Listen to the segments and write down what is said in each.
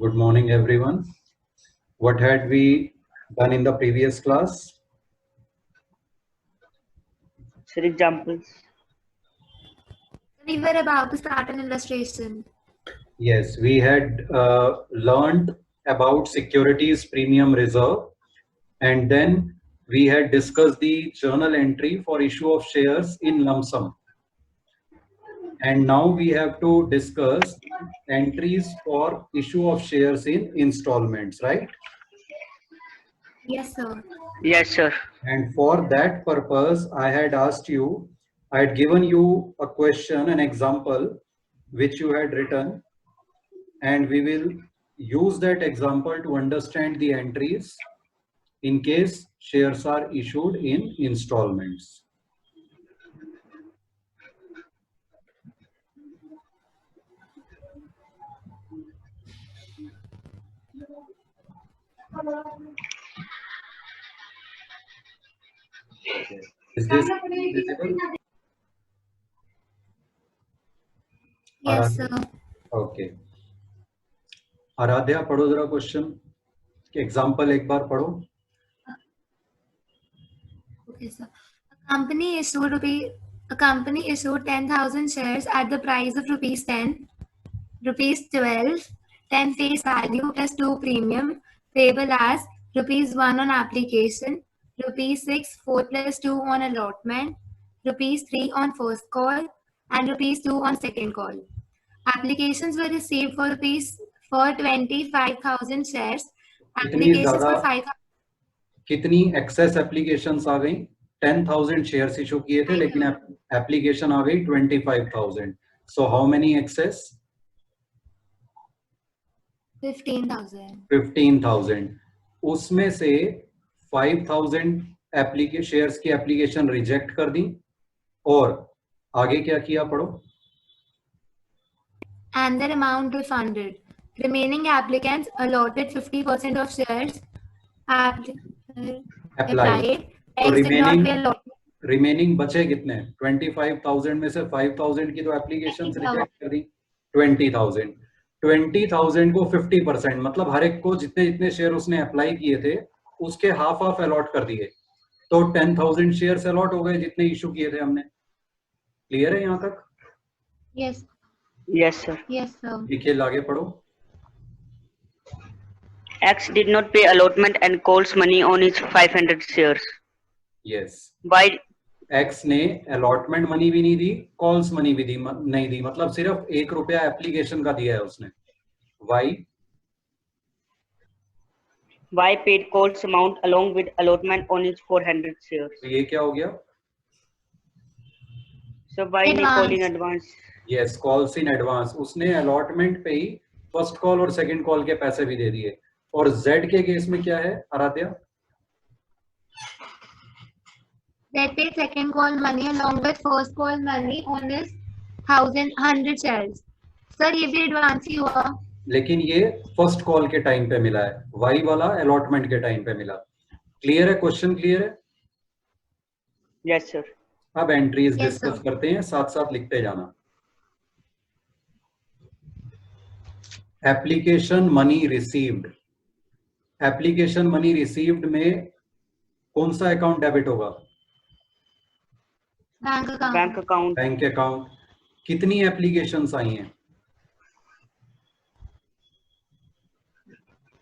Good morning, everyone. What had we done in the previous class? Sir, examples. We were about to start an illustration. Yes, we had learned about securities premium reserve, and then we had discussed the journal entry for issue of shares in lump sum. And now we have to discuss entries for issue of shares in installments, right? Yes, sir. Yes, sir. And for that purpose, I had asked you, I had given you a question, an example, which you had written, and we will use that example to understand the entries in case shares are issued in installments. Is this visible? Yes, sir. Okay. Aaradhya पढ़ो जरा question example एक बार पढ़ो. Okay, sir. A company issued 10,000 shares at the price of rupees 10, rupees 12, 10 face value plus 2 premium, payable as rupees 1 on application, rupees 6, 4 plus 2 on allotment, rupees 3 on first call, and rupees 2 on second call. Applications were received for 25,000 shares. Applications for 5,000. कितनी access applications आ गई? 10,000 shares issue किए थे, लेकिन application आ गई 25,000. So how many excess? 15,000. 15,000. उसमें से 5,000 shares की एप्लीकेशन रिजेक्ट कर दी, और आगे क्या किया पढ़ो. And their amount refunded. Remaining applicants allotted 50% of shares applied. Remaining बचे कितने? 25,000 में से 5,000 की तो एप्लीकेशन रिजेक्ट कर दी. 20,000 को 50%, मतलब हर एक को जितने जितने शेयर उसने अप्लाई किए थे उसके हाफ अलॉट कर दिए, तो 10,000 शेयर्स अलॉट हो गए जितने इशू किए थे हमने. क्लियर है यहाँ तक? Yes. Yes, sir. Yes, sir. लिखिए, आगे पढ़ो. X did not pay allotment and calls money on his 500 shares. Yes. Why? X ने अलॉटमेंट मनी भी नहीं दी, कॉल्स मनी भी नहीं दी, मतलब सिर्फ ₹1 एप्लीकेशन का दिया है उसने. Y? Why paid calls amount along with allotment on his 400 shares? तो ये क्या हो गया? So why he call in advance? Yes, calls in advance. उसने अलॉटमेंट पे ही फर्स्ट कॉल और सेकंड कॉल के पैसे भी दे दिए. और जेड के केस में क्या है Aaradhya? They paid second call money along with first call money on this 100 shares. Sir, ये भी एडवांस ही हुआ. लेकिन ये फर्स्ट कॉल के टाइम पे मिला है, वाई वाला अलॉटमेंट के टाइम पे मिला. क्लियर है? क्वेश्चन क्लियर है? Yes, sir. अब एंट्रीज Yes, डिस्कस sir. करते हैं, साथ साथ लिखते जाना. Application money received. Application money received में कौन सा अकाउंट डेबिट होगा? Bank account. Bank account. Bank account. कितनी एप्लीकेशंस आई हैं?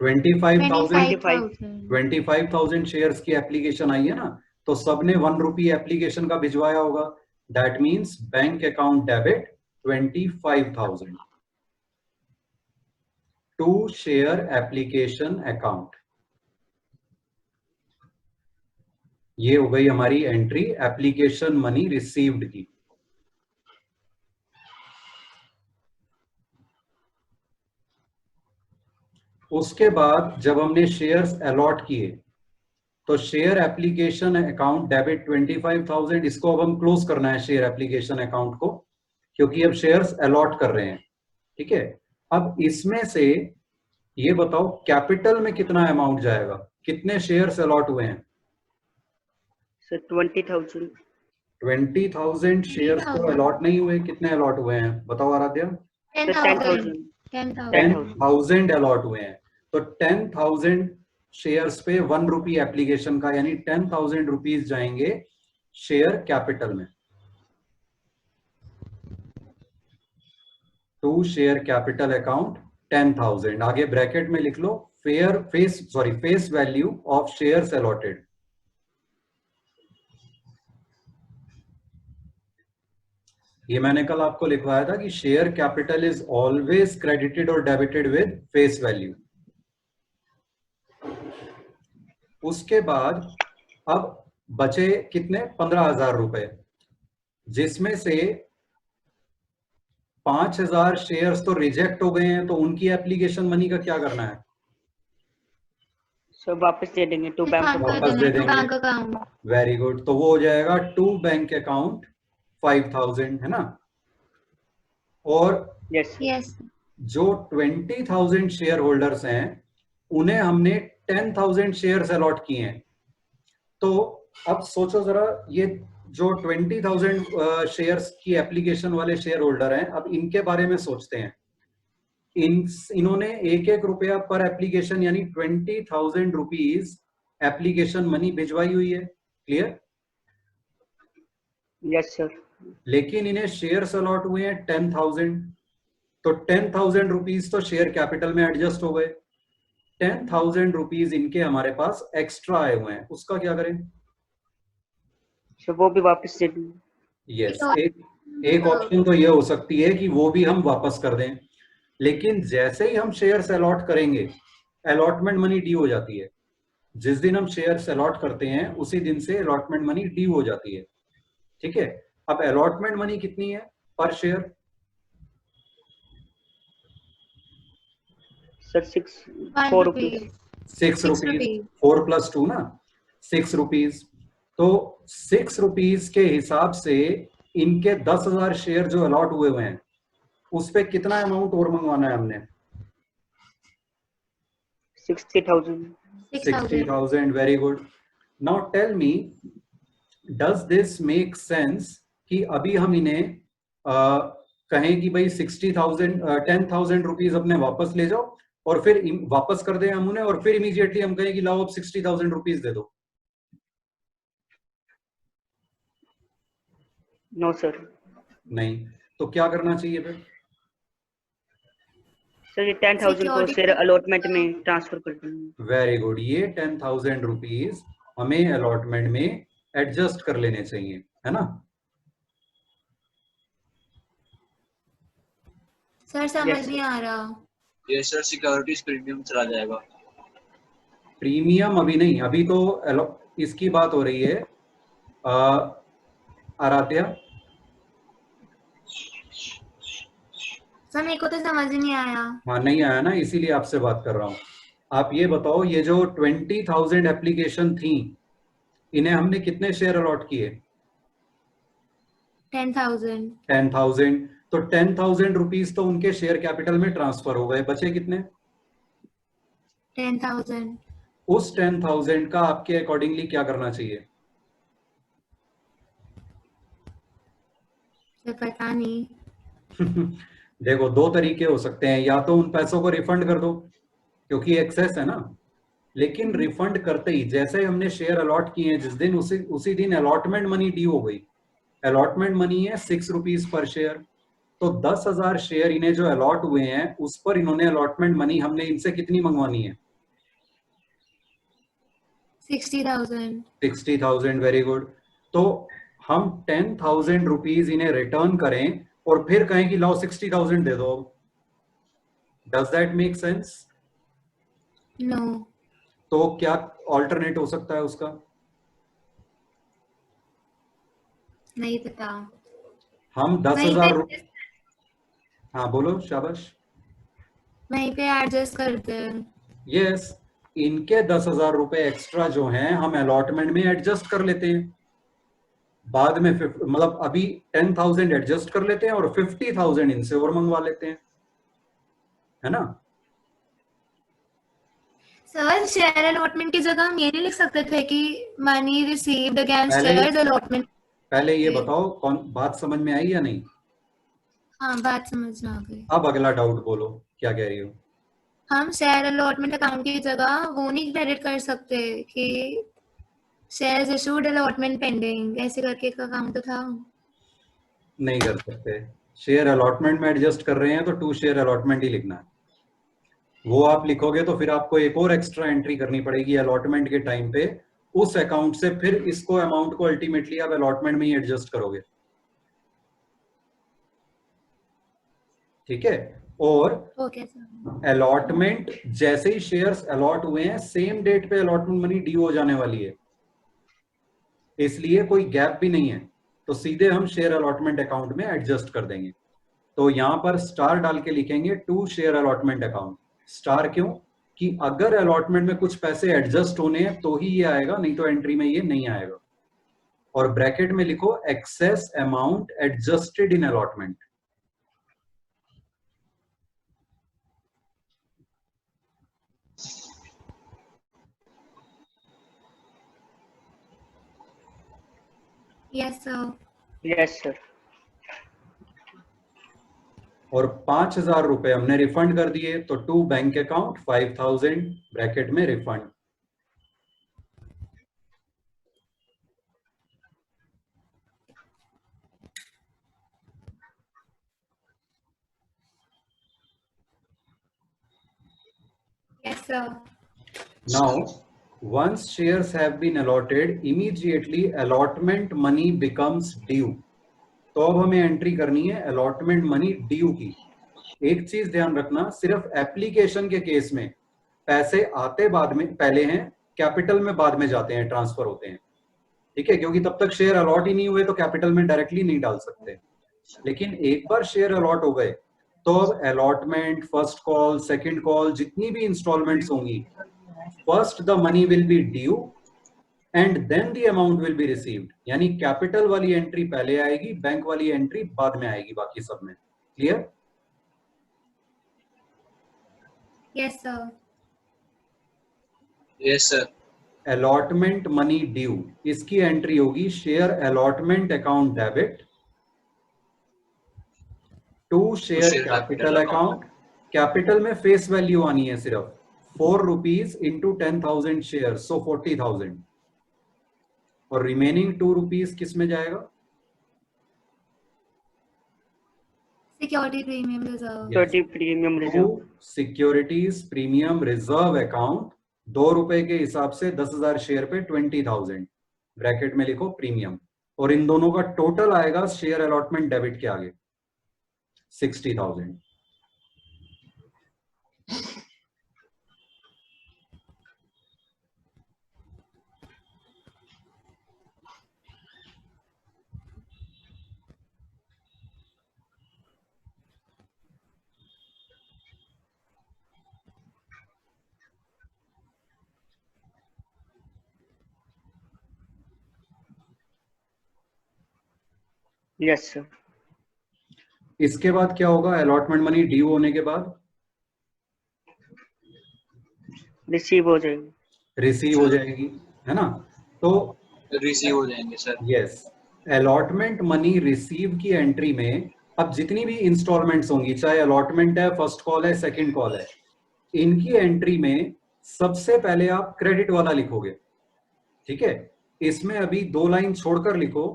25,000 शेयर्स की एप्लीकेशन आई है ना, तो सबने ₹1 एप्लीकेशन का भिजवाया होगा. That means bank account debit 25,000 to share application account. ये हो गई हमारी एंट्री एप्लीकेशन मनी रिसीव्ड की. उसके बाद जब हमने शेयर्स अलॉट किए तो शेयर एप्लीकेशन अकाउंट डेबिट 25,000, इसको अब हम क्लोज करना है शेयर एप्लीकेशन अकाउंट को, क्योंकि अब शेयर्स अलॉट कर रहे हैं. ठीक है. अब इसमें से ये बताओ कैपिटल में कितना अमाउंट जाएगा? कितने शेयर्स अलॉट हुए हैं? So 20,000. 20,000 शेयर्स तो अलॉट नहीं हुए. कितने अलॉट हुए हैं बताओ आराध्या? So 10,000. 10,000 10,000 अलॉट हुए हैं, तो 10,000 शेयर्स पे 1 रुपी एप्लीकेशन का, यानी 10,000 रुपीज जाएंगे शेयर कैपिटल में, टू शेयर कैपिटल अकाउंट 10,000। आगे ब्रैकेट में लिख लो face value of shares allotted. ये मैंने कल आपको लिखवाया था कि share capital is always credited और डेबिटेड विद फेस वैल्यू। उसके बाद अब बचे कितने, 15,000 रुपए, जिसमें से 5,000 शेयर्स तो रिजेक्ट हो गए हैं, तो उनकी एप्लीकेशन मनी का क्या करना है? सो वापस दे देंगे टू बैंक वापस दे देंगे। Bank account. वेरी गुड, तो वो हो जाएगा टू बैंक अकाउंट 5,000, है ना। और यस जो 20,000 शेयर होल्डर्स हैं उन्हें हमने 10,000 शेयर्स अलॉट किए हैं। तो अब सोचो जरा, ये जो 20,000 शेयर्स की एप्लीकेशन वाले शेयर होल्डर हैं, अब इनके बारे में सोचते हैं। इन्होंने 1-1 रुपया पर एप्लीकेशन यानी 20,000 रुपीज एप्लीकेशन मनी भिजवाई हुई है। क्लियर? Yes sir. लेकिन इन्हें शेयर्स अलॉट हुए हैं 10,000, तो 10,000 रुपीज तो शेयर कैपिटल में एडजस्ट हो गए। 10,000 रुपीज इनके हमारे पास एक्स्ट्रा आए हुए हैं, उसका क्या करें? सो वो भी वापस दे देंगे। यस, एक ऑप्शन तो ये हो सकती है कि वो भी हम वापस कर दें, लेकिन जैसे ही हम शेयर्स अलॉट करेंगे अलॉटमेंट मनी ड्यू हो जाती है। जिस दिन हम शेयर्स अलॉट करते हैं उसी दिन से अलॉटमेंट मनी ड्यू हो जाती है। ठीक है, अब अलॉटमेंट मनी कितनी है पर शेयर? Sir 4 rupees. 6 रुपीज, 4 + 2 ना, 6 रुपीज। तो 6 रुपीज के हिसाब से इनके 10,000 शेयर जो अलॉट हुए हुए हैं उस पे कितना अमाउंट और मंगवाना है हमने? 60,000। 60,000, very good. Now tell me, does this make sense कि अभी हम इन्हें कहें कि भाई 10,000 रुपीज अपने वापस ले जाओ और फिर वापस कर दें हम उन्हें, और फिर इमीडिएटली हम कहें कि लाओ अब 60,000 रुपीज दे दो? No sir. नहीं, तो क्या करना चाहिए फिर? सर ये 10,000 को शेयर अलॉटमेंट में ट्रांसफर कर देंगे। वेरी गुड, ये 10,000 रुपीज हमें अलॉटमेंट में एडजस्ट कर लेने चाहिए, है ना। सर समझ नहीं आ रहा। ये सर सिक्योरिटीज प्रीमियम चला जाएगा। प्रीमियम अभी नहीं, अभी तो इसकी बात हो रही है। आराध्या, सर मेरे को तो समझ ही नहीं आया। हाँ नहीं आया ना, इसीलिए आपसे बात कर रहा हूँ। आप ये बताओ, ये जो 20,000 एप्लीकेशन थी इन्हें हमने कितने शेयर अलॉट किए? 10,000। 10,000, तो 10,000 रुपीज तो उनके शेयर कैपिटल में ट्रांसफर हो गए, बचे कितने? 10,000। उस 10,000 का आपके अकॉर्डिंगली क्या करना चाहिए? पता नहीं। देखो, 2 तरीके हो सकते हैं, या तो उन पैसों को रिफंड कर दो क्योंकि एक्सेस है ना, लेकिन रिफंड करते ही जैसे हमने शेयर अलॉट किए हैं जिस दिन, उसी दिन अलॉटमेंट मनी ड्यू हो गई। अलॉटमेंट मनी है 6 रुपीज पर शेयर, तो 10,000 शेयर इन्हें जो अलॉट हुए हैं उस पर इन्होंने अलॉटमेंट मनी हमने इनसे कितनी मंगवानी है? 60,000। 60,000, वेरी गुड। तो हम 10,000 रुपीज इन्हें रिटर्न करें और फिर कहें कि लाओ 60,000 दे दो। Does that make sense? No. तो क्या ऑल्टरनेट हो सकता है उसका? नहीं पता। हम 10,000 रुपये, हाँ बोलो, शाबाश। वहीं पे एडजस्ट करते हैं। यस, इनके 10,000 रुपए एक्स्ट्रा जो हैं हम अलॉटमेंट में एडजस्ट कर लेते हैं। बाद में मतलब अभी 10,000 एडजस्ट कर लेते हैं और 50,000 इनसे और मंगवा लेते हैं, है ना। सर शेयर अलॉटमेंट की जगह हम ये नहीं लिख सकते थे कि money received against shares allotment? पहले ये बताओ, कौन बात समझ में आई या नहीं? हाँ बात समझ में आ गई। अब अगला डाउट बोलो क्या कह रही हो? हम शेयर अलॉटमेंट अकाउंट की जगह वो नहीं क्रेडिट कर सकते कि शेयर्स इशूड अलॉटमेंट पेंडिंग ऐसे करके एक अकाउंट तो था। नहीं कर सकते। शेयर अलॉटमेंट में एडजस्ट कर रहे हैं तो टू शेयर अलॉटमेंट ही लिखना है। वो आप लिखोगे तो फिर आपको एक और एक्स्ट्रा एंट्री करनी पड़ेगी अलॉटमेंट के टाइम पे उस अकाउंट से, फिर इसको अमाउंट को अल्टीमेटली आप अलॉटमेंट में ही एडजस्ट करोगे। ठीक है। और ओके सर। अलॉटमेंट जैसे ही शेयर्स अलॉट हुए हैं सेम डेट पे अलॉटमेंट मनी ड्यू हो जाने वाली है, इसलिए कोई गैप भी नहीं है, तो सीधे हम शेयर अलॉटमेंट अकाउंट में एडजस्ट कर देंगे। तो यहां पर स्टार डाल के लिखेंगे to share allotment account. Star क्यों? कि अगर अलॉटमेंट में कुछ पैसे एडजस्ट होने हैं तो ही ये आएगा, नहीं तो एंट्री में ये नहीं आएगा। और ब्रैकेट में लिखो excess amount adjusted in allotment. Yes sir. Yes, sir. और 5,000 रुपए हमने रिफंड कर दिए, तो टू बैंक अकाउंट 5,000 ब्रैकेट में refund. Yes sir. Now, once shares have been allotted, immediately allotment money becomes due. तो अब हमें एंट्री करनी है अलॉटमेंट मनी ड्यू की। एक चीज ध्यान रखना, सिर्फ एप्लीकेशन के केस में पैसे आते बाद में पहले हैं, कैपिटल में बाद में जाते हैं, ट्रांसफर होते हैं। ठीक है, क्योंकि तब तक शेयर अलॉट ही नहीं हुए तो कैपिटल में डायरेक्टली नहीं डाल सकते। लेकिन एक बार शेयर अलॉट हो गए तो अब allotment, first call, second call, जितनी भी इंस्टॉलमेंट्स होंगी, first the money will be due and then the amount will be received. यानी कैपिटल वाली एंट्री पहले आएगी, बैंक वाली एंट्री बाद में आएगी, बाकी सब में। Clear? Yes sir. Yes sir. Allotment money due, इसकी एंट्री होगी share allotment account debit to share capital account. Capital में फेस वैल्यू आनी है सिर्फ 4 रुपीज इंटू 10,000 शेयर, सो 40,000। और रिमेनिंग 2 रुपीज किस में जाएगा? Security premium reserve. Security premium reserve. Securities premium reserve account, 2 रुपए के हिसाब से 10,000 शेयर पे 20,000 ब्रैकेट में लिखो प्रीमियम। और इन दोनों का टोटल आएगा शेयर अलॉटमेंट डेबिट के आगे 60,000। Yes, sir. इसके बाद क्या होगा? अलॉटमेंट मनी ड्यू होने के बाद Receive हो जाएगी। रिसीव हो जाएगी, है ना? तो रिसीव हो जाएंगे sir. Yes, allotment money receive की एंट्री में अब जितनी भी इंस्टॉलमेंट्स होंगी, चाहे अलॉटमेंट है, फर्स्ट कॉल है, सेकंड कॉल है, इनकी एंट्री में सबसे पहले आप क्रेडिट वाला लिखोगे। ठीक है, इसमें अभी 2 लाइन छोड़कर लिखो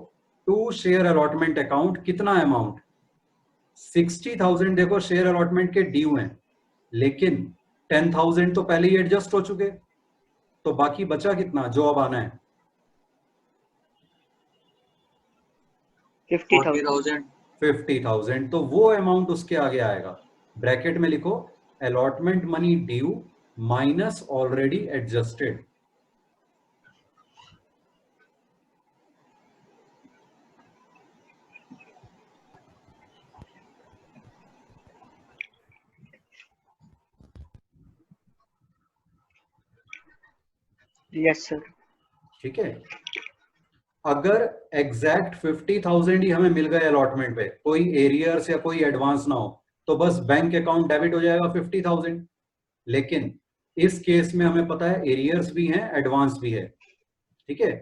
टू शेयर अलॉटमेंट अकाउंट। कितना अमाउंट? 60,000 देखो शेयर अलॉटमेंट के ड्यू हैं, लेकिन 10,000 तो पहले ही एडजस्ट हो चुके, तो बाकी बचा कितना जो अब आना है? 50,000. 50,000। तो वो अमाउंट उसके आगे आएगा। ब्रैकेट में लिखो allotment money due minus already adjusted. Yes, sir. ठीक है, अगर एग्जैक्ट 50,000 ही हमें मिल गए अलॉटमेंट पे, कोई एरियर्स या कोई एडवांस ना हो, तो बस बैंक अकाउंट डेबिट हो जाएगा 50,000। लेकिन इस केस में हमें पता है एरियर्स भी हैं, एडवांस भी है। ठीक है,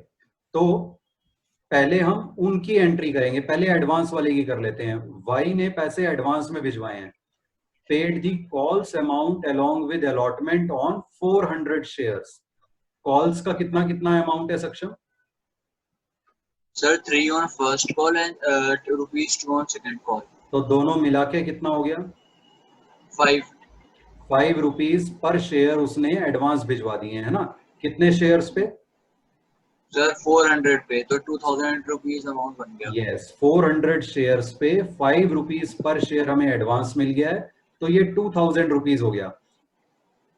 तो पहले हम उनकी एंट्री करेंगे, पहले एडवांस वाले की कर लेते हैं। वाई ने पैसे एडवांस में भिजवाए हैं, paid the calls amount along with allotment on 400 shares. Calls का कितना कितना अमाउंट है सक्षम? Sir, 3 on first call and rupees 2 on second call. तो दोनों मिला के कितना हो गया? 5 रुपीज पर शेयर उसने एडवांस भिजवा दिए है ना? कितने शेयर्स पे? Sir, 400 पे, तो 2000 रुपीज अमाउंट बन गया. यस, 400 शेयर्स पे 5 रुपीज पर शेयर हमें एडवांस मिल गया है, तो ये 2000 रुपीज हो गया.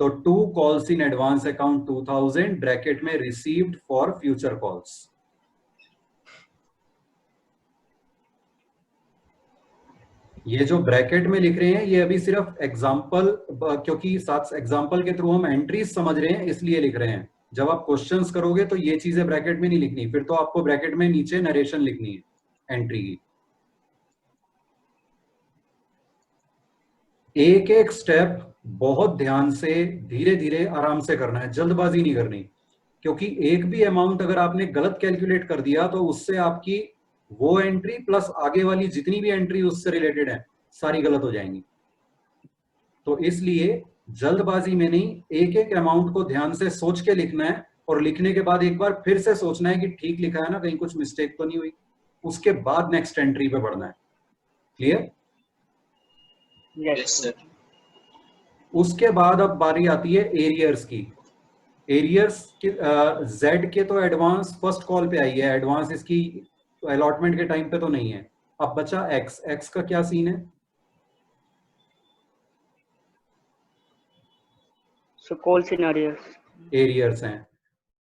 तो 2 calls in advance account 2000 bracket में रिसीव्ड फॉर फ्यूचर कॉल्स. ये जो ब्रैकेट में लिख रहे हैं ये अभी सिर्फ एग्जांपल, क्योंकि साथ एग्जांपल के थ्रू हम एंट्रीज समझ रहे हैं इसलिए लिख रहे हैं. जब आप क्वेश्चंस करोगे तो ये चीजें ब्रैकेट में नहीं लिखनी, फिर तो आपको ब्रैकेट में नीचे नरेशन लिखनी है एंट्री की. एक एक स्टेप बहुत ध्यान से धीरे धीरे आराम से करना है, जल्दबाजी नहीं करनी, क्योंकि एक भी अमाउंट अगर आपने गलत कैलकुलेट कर दिया तो उससे आपकी वो एंट्री प्लस आगे वाली जितनी भी एंट्री उससे रिलेटेड है सारी गलत हो जाएंगी. तो इसलिए जल्दबाजी में नहीं, एक एक अमाउंट को ध्यान से सोच के लिखना है, और लिखने के बाद एक बार फिर से सोचना है कि ठीक लिखा है ना, कहीं कुछ मिस्टेक तो नहीं हुई. उसके बाद नेक्स्ट एंट्री पे बढ़ना है. क्लियर? Yes, sir. उसके बाद अब बारी आती है एरियर्स की. एरियर्स की जेड के तो एडवांस फर्स्ट कॉल पे आई है, एडवांस इसकी अलॉटमेंट के टाइम पे तो नहीं है. अब बचा एक्स. एक्स का क्या सीन है? So calls in arrears. Arrears हैं.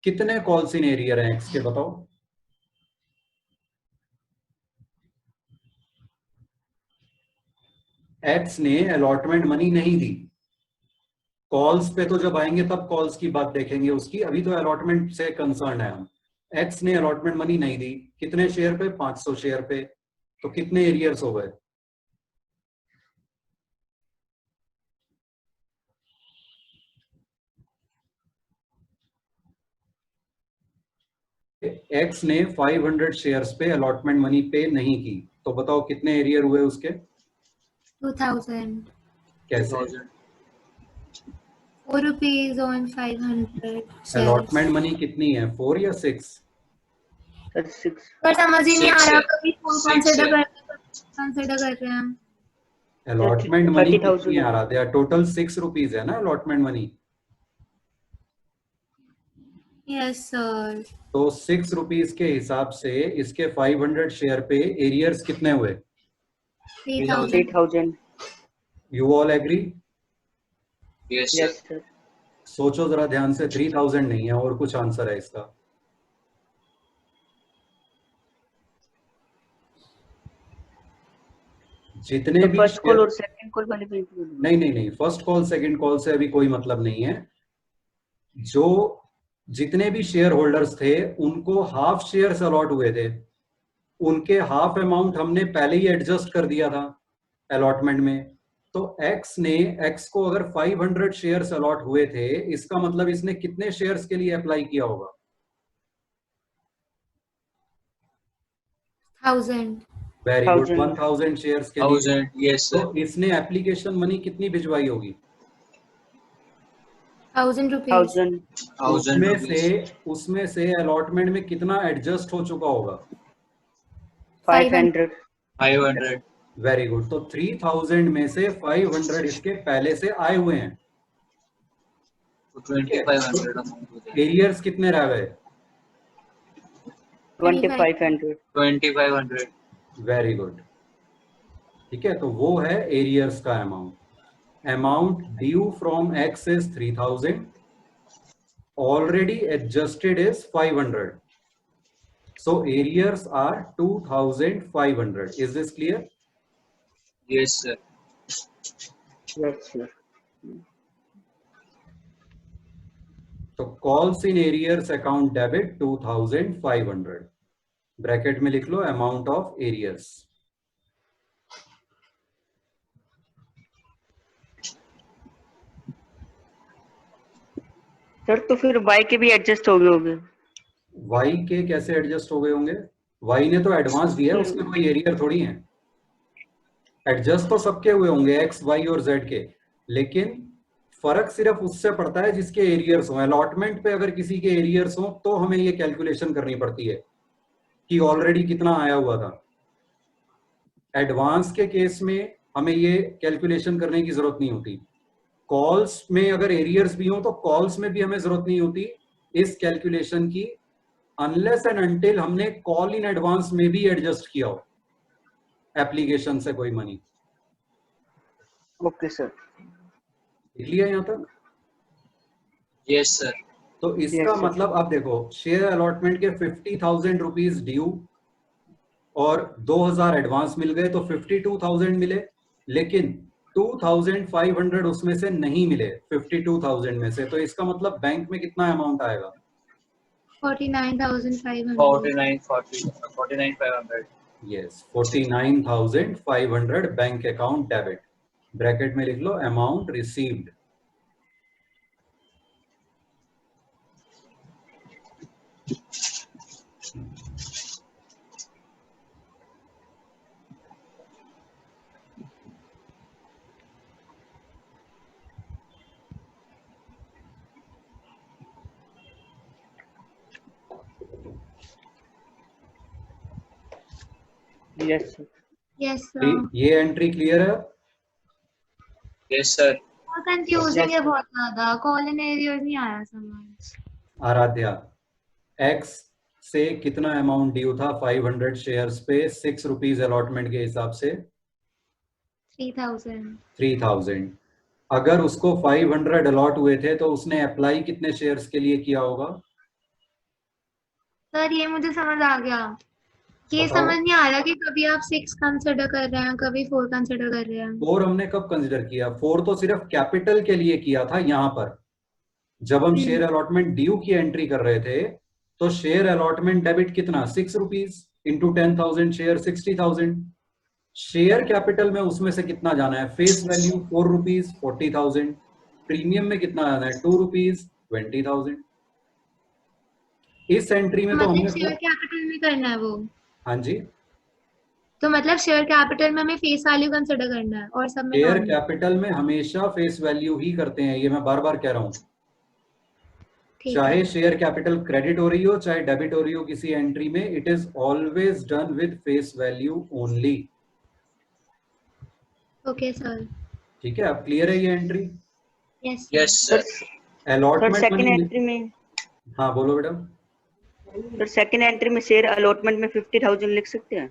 कितने कॉल्स इन एरियर हैं एक्स के, बताओ? एक्स ने अलॉटमेंट मनी नहीं दी. कॉल्स पे तो जब आएंगे तब कॉल्स की बात देखेंगे उसकी, अभी तो अलॉटमेंट से कंसर्न है हम. एक्स ने अलॉटमेंट मनी नहीं दी. कितने शेयर पे? 500 शेयर पे. तो कितने एरियर्स हो गए? एक्स ने 500 शेयर्स पे अलॉटमेंट मनी पे नहीं की, तो बताओ कितने एरियर हुए उसके? 2000. कैसे? 2000. 4 rupees on 500 shares. Allotment money कितनी है, 4 या 6? 36. पर समझ ही नहीं आ Six रहा, है. कभी Six है. कंसिडर कर रहे हैं हम. अलॉटमेंट मनी 30,000 कितनी आ रहा है? टोटल 6 रुपीज है ना अलॉटमेंट मनी. Yes sir. तो 6 रुपीज के हिसाब से इसके 500 शेयर पे एरियर्स कितने हुए? 3000. 3,000. You all agree? Yes, sir. Yes, sir. सोचो जरा ध्यान से, 3000 नहीं है और कुछ आंसर है इसका. जितने भी फर्स्ट कॉल share- और सेकंड कॉल वाले भी include हुए. नहीं, फर्स्ट कॉल सेकंड कॉल से अभी कोई मतलब नहीं है. जो जितने भी शेयर होल्डर्स थे उनको हाफ शेयर्स अलॉट हुए थे, उनके हाफ अमाउंट हमने पहले ही एडजस्ट कर दिया था अलॉटमेंट में. तो एक्स को अगर 500 शेयर्स अलॉट हुए थे, इसका मतलब इसने कितने शेयर्स के लिए अप्लाई किया होगा? 1000. Very good, 1000. 1000 शेयर्स के लिए. 1000. Yes, sir. तो इसने एप्लीकेशन मनी कितनी भिजवाई होगी? 1000 rupees. 1000. 1000 rupees. उसमें से अलॉटमेंट में कितना एडजस्ट हो चुका होगा? 500. 500. Very good. तो 3000 में से 500 इसके पहले से आए हुए हैं. तो 2500 अमाउंट हो जाएगा. एरियर्स कितने रह गए? 2500. 2500. Very good. ठीक है, तो वो है एरियर्स का amount. Amount due from x is 3000, already adjusted is 500. So arrears are 2500. Is this clear? Yes, sir. Yes, sir. So calls in arrears account debit 2500. Bracket में लिख लो amount of arrears. सर तो फिर y के भी adjust हो गए होंगे. Y के कैसे एडजस्ट हो गए होंगे? Y ने तो एडवांस दिया है, उसमें कोई एरियर थोड़ी है. एडजस्ट तो सबके हुए होंगे एक्स वाई और जेड के, लेकिन फर्क सिर्फ उससे पड़ता है जिसके एरियर्स हो। अलॉटमेंट पे अगर किसी के एरियर्स हो तो हमें ये कैलकुलेशन करनी पड़ती है कि ऑलरेडी कितना आया हुआ था। एडवांस के केस में हमें ये कैलकुलेशन करने की जरूरत नहीं होती। कॉल्स में अगर एरियर्स भी हो तो कॉल्स में भी हमें जरूरत नहीं होती इस कैलकुलेशन की, अनलेस एंड अनटिल हमने कॉल इन एडवांस में भी एडजस्ट किया हो एप्लीकेशन से कोई मनी। Okay sir. लिख लिया यहां तक? Yes sir. तो इसका Yes, sir. मतलब अब देखो, शेयर अलॉटमेंट के 50,000 रुपीज ड्यू और 2,000 एडवांस मिल गए तो 52,000 मिले, लेकिन 2,500 उसमें से नहीं मिले 52,000 में से। तो इसका मतलब बैंक में कितना अमाउंट आएगा? 49,500. 49,500। Yes, 49,500 bank account debit. Bracket में लिख लो amount received. Yes, sir. Yes, sir. ये एंट्री क्लियर है? Yes sir. और कंफ्यूजिंग है बहुत ज्यादा, कॉल इन एरियर्स नहीं आया समझ। आराध्या, एक्स से कितना अमाउंट ड्यू था 500 शेयर्स पे 6 रुपीज अलॉटमेंट के हिसाब से? 3,000. 3,000। अगर उसको 500 अलॉट हुए थे तो उसने अप्लाई कितने शेयर्स के लिए किया होगा? सर ये मुझे समझ आ गया, ये बताओ। समझ नहीं आ रहा कि कभी आप 6 कंसिडर कर रहे हैं, कभी 4 कंसिडर कर रहे हैं। 4 हमने कब कंसिडर किया? 4 तो सिर्फ कैपिटल के लिए किया था यहाँ पर। जब हम शेयर अलॉटमेंट ड्यू की एंट्री कर रहे थे तो शेयर अलॉटमेंट डेबिट कितना? 6 rupees into 10,000 share 60,000। Share capital में उसमें से कितना जाना है? Face value 4 rupees 40,000। प्रीमियम में कितना जाना है? 2 रुपीज 20,000। इस एंट्री में तो मतलब हमने शेयर कैपिटल में करना है वो? हाँ जी, तो मतलब शेयर कैपिटल में हमें फेस वैल्यू कंसिडर करना है और सब में शेयर नॉमिनल। कैपिटल में हमेशा फेस वैल्यू ही करते हैं, ये मैं बार बार कह रहा हूं। ठीक चाहे है। शेयर कैपिटल क्रेडिट हो रही हो चाहे डेबिट हो रही हो किसी एंट्री में, it is always done with face value only. Okay sir. ठीक है, अब क्लियर है ये entry? Yes yes sir, sir. Allotment second money. Entry में हाँ बोलो बेटा। सर सेकंड एंट्री में शेयर अलॉटमेंट में 50,000 लिख सकते हैं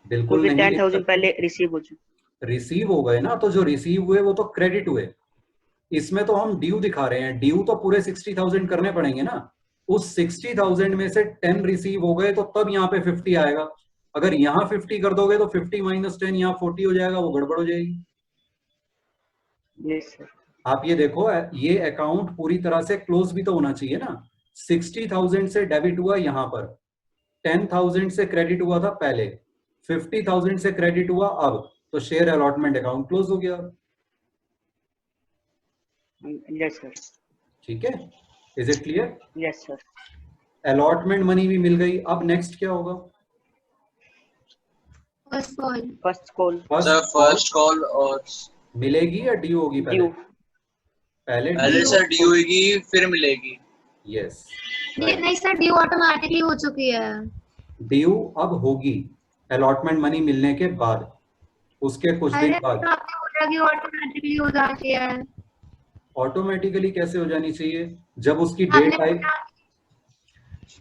बिल्कुल क्योंकि नहीं लिख 10,000 सकते। पहले रिसीव हो चुके। रिसीव हो गए ना, तो जो रिसीव हुए वो तो क्रेडिट हुए। इसमें तो हम ड्यू दिखा रहे हैं, ड्यू तो पूरे 60,000 करने पड़ेंगे ना। उस 60,000 में से 10 रिसीव हो गए तो तब यहाँ पे 50 आएगा। अगर यहाँ 50 कर दोगे तो 50 माइनस 10 यहाँ 40 हो जाएगा, वो गड़बड़ हो जाएगी। Yes sir. आप ये देखो, ये अकाउंट पूरी तरह से क्लोज भी तो होना चाहिए ना। 60,000 से डेबिट हुआ यहाँ पर, 10,000 से क्रेडिट हुआ था पहले, 50,000 से क्रेडिट हुआ अब, तो शेयर अलॉटमेंट अकाउंट क्लोज हो गया। Yes sir. ठीक है, is it clear? Yes sir. Allotment money भी मिल गई। अब नेक्स्ट क्या होगा? First call. First call. Sir first call और मिलेगी या ड्यू होगी? ड्यू। पहले पहले सर ड्यू होगी फिर मिलेगी। यस, नहीं सर, ड्यू ऑटोमेटिकली हो चुकी है। ड्यू अब होगी अलॉटमेंट मनी मिलने के बाद, उसके कुछ दिन अरे बाद। तो आपने बोला कि ऑटोमेटिकली हो जाती है। ऑटोमेटिकली कैसे हो जानी चाहिए? जब उसकी आपने डेट आई। बोला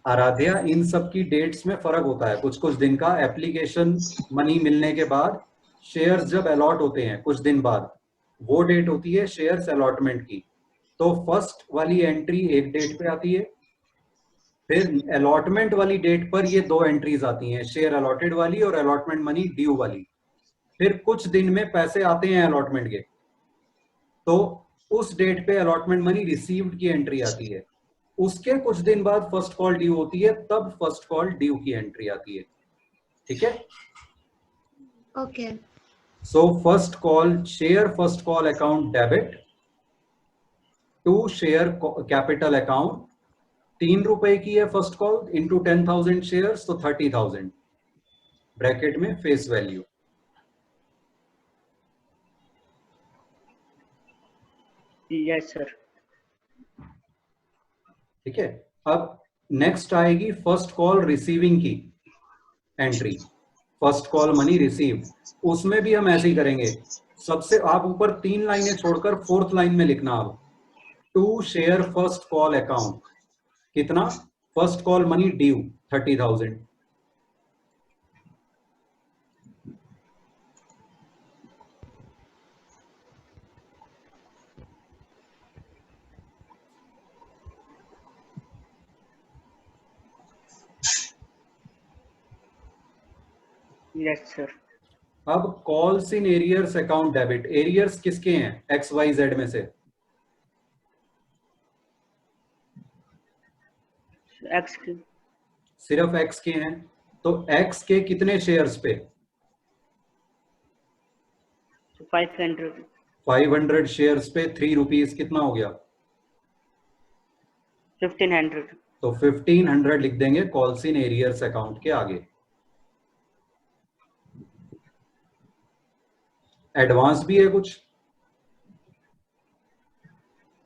आराध्या, इन सब की डेट्स में फर्क होता है, कुछ कुछ दिन का। एप्लीकेशन मनी मिलने के बाद शेयर्स जब अलॉट होते हैं कुछ दिन बाद, वो डेट होती है शेयर्स अलॉटमेंट की। तो फर्स्ट वाली एंट्री एक डेट पे आती है, फिर अलॉटमेंट वाली डेट पर ये 2 एंट्रीज आती हैं, शेयर अलॉटेड वाली और अलॉटमेंट मनी ड्यू वाली। फिर कुछ दिन में पैसे आते हैं अलॉटमेंट के, तो उस डेट पे अलॉटमेंट मनी रिसीव्ड की एंट्री आती है। उसके कुछ दिन बाद फर्स्ट कॉल ड्यू होती है, तब फर्स्ट कॉल ड्यू की एंट्री आती है। ठीक है, okay. So first call, share first call account debit to share capital account. 3 रुपए की है फर्स्ट कॉल, इंटू 10,000 शेयर्स तो 30,000, ब्रैकेट में फेस वैल्यू। Yes, sir. ठीक है, अब नेक्स्ट आएगी फर्स्ट कॉल रिसीविंग की entry, first call money received. उसमें भी हम ऐसे ही करेंगे, सबसे आप ऊपर 3 लाइनें छोड़कर 4th लाइन में लिखना अब to share first call account, कितना, first call money due 30,000। Yes, sir. अब calls in arrears account debit, arrears किसके हैं XYZ में से, X सिर्फ X के हैं, तो X के कितने शेयर्स पे, 500. 500 शेयर्स पे 3 रुपीज कितना हो गया, 1500. तो 1500 लिख देंगे कॉल्स इन एरियर्स अकाउंट के आगे। एडवांस भी है कुछ,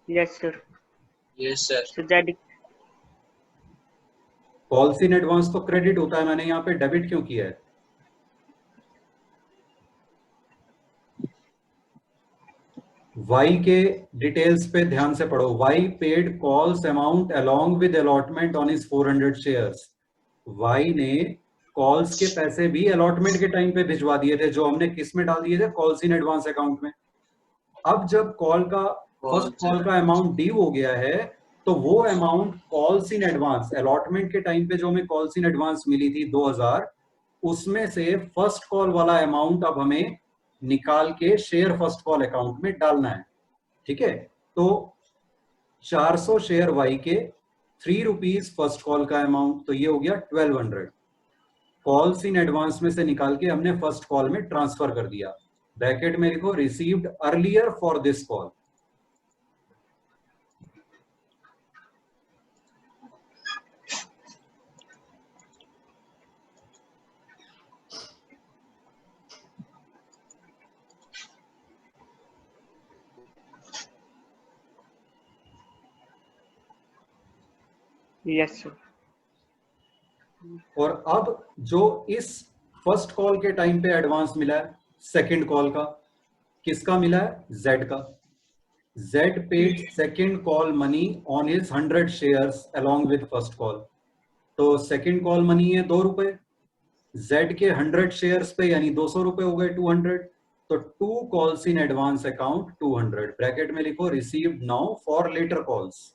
Yes, sir. Yes, sir. So that calls in advance तो क्रेडिट होता है, मैंने यहाँ पे डेबिट क्यों किया है, वाई के डिटेल्स पे ध्यान से पढ़ो, Y paid calls amount along with allotment on his 400 shares. Y ने कॉल्स के पैसे भी अलॉटमेंट के टाइम पे भिजवा दिए थे, जो हमने किस में डाल दिए थे, कॉल्स इन एडवांस अकाउंट में। अब जब फर्स्ट कॉल का अमाउंट ड्यू हो गया है, तो वो amount calls in advance, allotment के टाइम पे जो हमें कॉल्स इन एडवांस मिली थी 2000, उसमें से फर्स्ट कॉल वाला अमाउंट अब हमें निकाल के शेयर फर्स्ट कॉल अकाउंट में डालना है। ठीक है, तो 400 शेयर वाई के 3 रुपीज फर्स्ट कॉल का अमाउंट, तो ये हो गया 1200, कॉल्स इन एडवांस में से निकाल के हमने फर्स्ट कॉल में ट्रांसफर कर दिया। ब्रैकेट में लिखो received earlier for this call. Yes, sir. और अब जो इस फर्स्ट कॉल के टाइम पे एडवांस मिला है, सेकंड कॉल का किसका मिला है, जेड का। Z paid second call money on his 100 shares along with first call, तो सेकंड कॉल मनी है 2 रुपए, जेड के 100 शेयर्स पे यानी 200 रुपए हो गए 200, तो 2 calls in advance account 200, bracket में लिखो received now for later calls.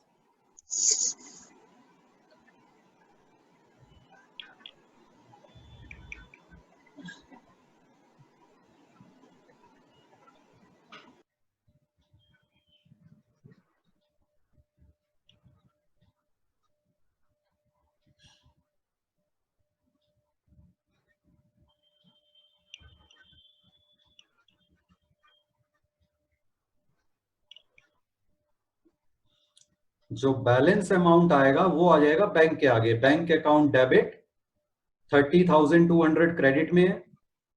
जो बैलेंस अमाउंट आएगा वो आ जाएगा बैंक के आगे, बैंक अकाउंट डेबिट 30,200 क्रेडिट में है,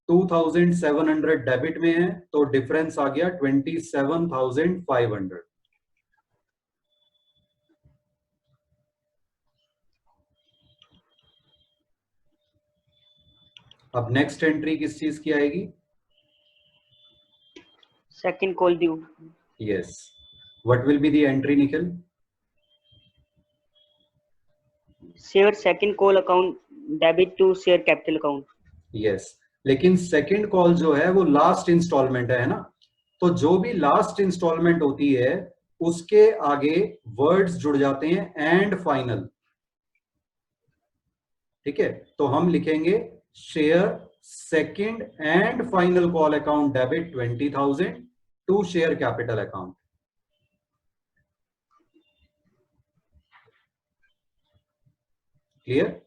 2,700 डेबिट में है, तो डिफरेंस आ गया 27,500। अब नेक्स्ट एंट्री किस चीज की आएगी, Second call due. Yes, what will be the entry Nikhil, Share second call account debit to share capital account. Yes, लेकिन सेकंड कॉल जो है वो लास्ट इंस्टॉलमेंट है ना, तो जो भी लास्ट इंस्टॉलमेंट होती है उसके आगे वर्ड्स जुड़ जाते हैं एंड फाइनल। ठीक है, तो हम लिखेंगे share second and final call account debit 20,000 to share capital account. Clear?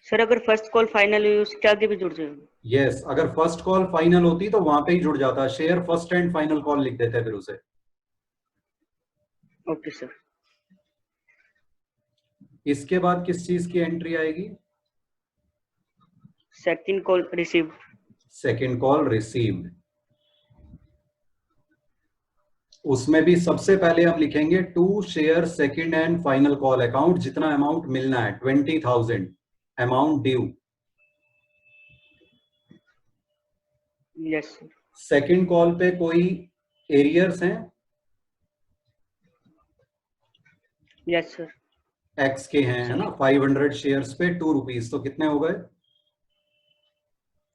Sir अगर फर्स्ट कॉल फाइनल हुई उसके आगे भी जुड़ जाएगा? यस, अगर फर्स्ट कॉल फाइनल होती तो वहां पे ही जुड़ जाता, share first and final call लिख देते फिर उसे। Okay sir. इसके बाद किस चीज की एंट्री आएगी, second call received. Second call received. उसमें भी सबसे पहले हम लिखेंगे to share second and final call account, जितना अमाउंट मिलना है 20,000 amount due. Yes, sir. Second call पे कोई एरियर्स हैं? Yes, sir. एक्स के हैं, है ना। 500 शेयर्स पे 2 रुपीज, तो कितने हो गए?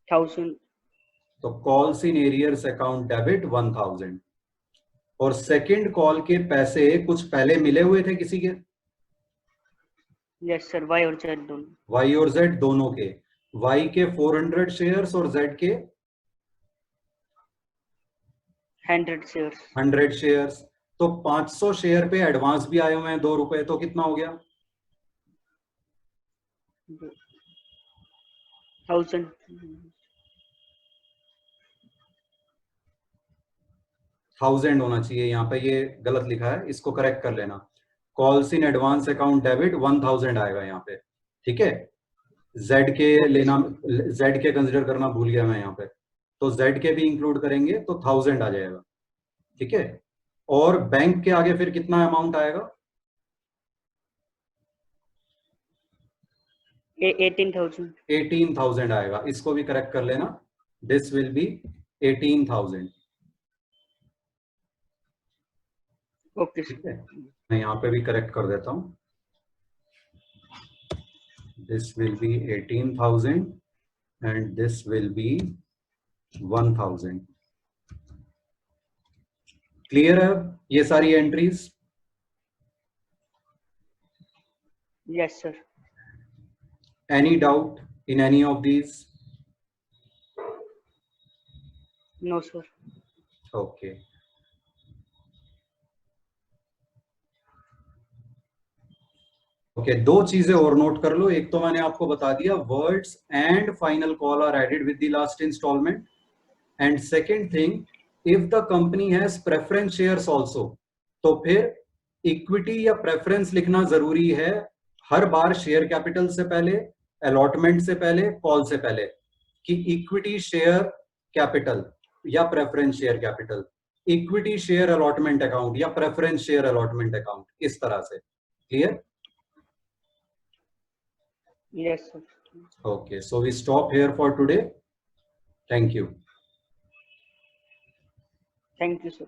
1,000. तो calls in arrears account debit 1000। और सेकंड कॉल के पैसे कुछ पहले मिले हुए थे किसी के? Yes, sir. Y और Z दोनों. वाई और जेड दोनों के। वाई के 400 शेयर्स और जेड के 100 shares. 100 शेयर्स। तो 500 शेयर पे एडवांस भी आए हुए हैं 2 रुपए, तो कितना हो गया? 1,000. 1000 होना चाहिए, यहाँ पे ये गलत लिखा है, इसको करेक्ट कर लेना। Calls in advance account debit 1000 आएगा यहाँ पे, ठीक है। जेड के लेना, जेड के कंसिडर करना भूल गया मैं यहाँ पे, तो जेड के भी इंक्लूड करेंगे तो 1000 आ जाएगा, ठीक है। और बैंक के आगे फिर कितना अमाउंट आएगा? 18,000. 18,000 आएगा, इसको भी करेक्ट कर लेना। दिस विल बी 18,000, Okay, ठीक sir. है। मैं यहाँ पे भी करेक्ट कर देता हूँ। This will be 18,000 and this will be 1,000। Clear है ये सारी entries? Yes, sir. Any doubt in any of these? No, sir. Okay. Okay, दो चीजें और नोट कर लो। एक तो मैंने आपको बता दिया, words and final call are added with the last installment. And second thing, if the company has preference shares also, तो फिर इक्विटी या प्रेफरेंस लिखना जरूरी है हर बार, शेयर कैपिटल से पहले, अलॉटमेंट से पहले, कॉल से पहले, कि इक्विटी शेयर कैपिटल या preference share capital, equity share allotment account या प्रेफरेंस शेयर अलॉटमेंट अकाउंट, इस तरह से। Clear? Yes, sir. Okay, so we stop here for today. Thank you. Thank you, sir.